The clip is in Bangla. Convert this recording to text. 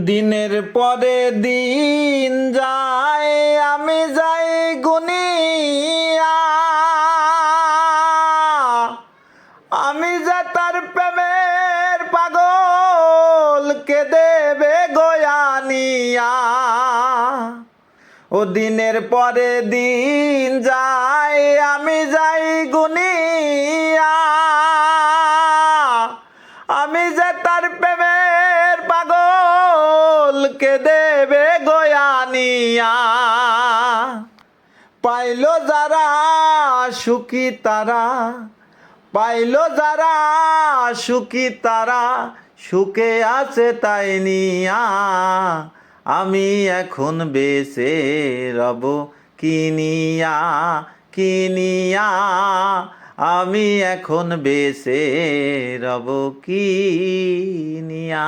দিনের পরে দিন যায় আমি যাই গুনিয়া, আমি যে তার প্রেমের পাগল কে দেবে গয়ানিয়া। ও দিনের পরে দিন যায় আমি যাই গুনিয়া, আমি যে তার প্রেমের পাগল কে দেবে গয়ানিয়া। পাইলো যারা সুখী তারা, পাইলো যারা সুখী তারা সুখে আছে তাই নিয়া। আমি এখন বেঁচে রব কিনিয়া কিনিয়া, আমি এখন বেঁচে রব কিনিয়া।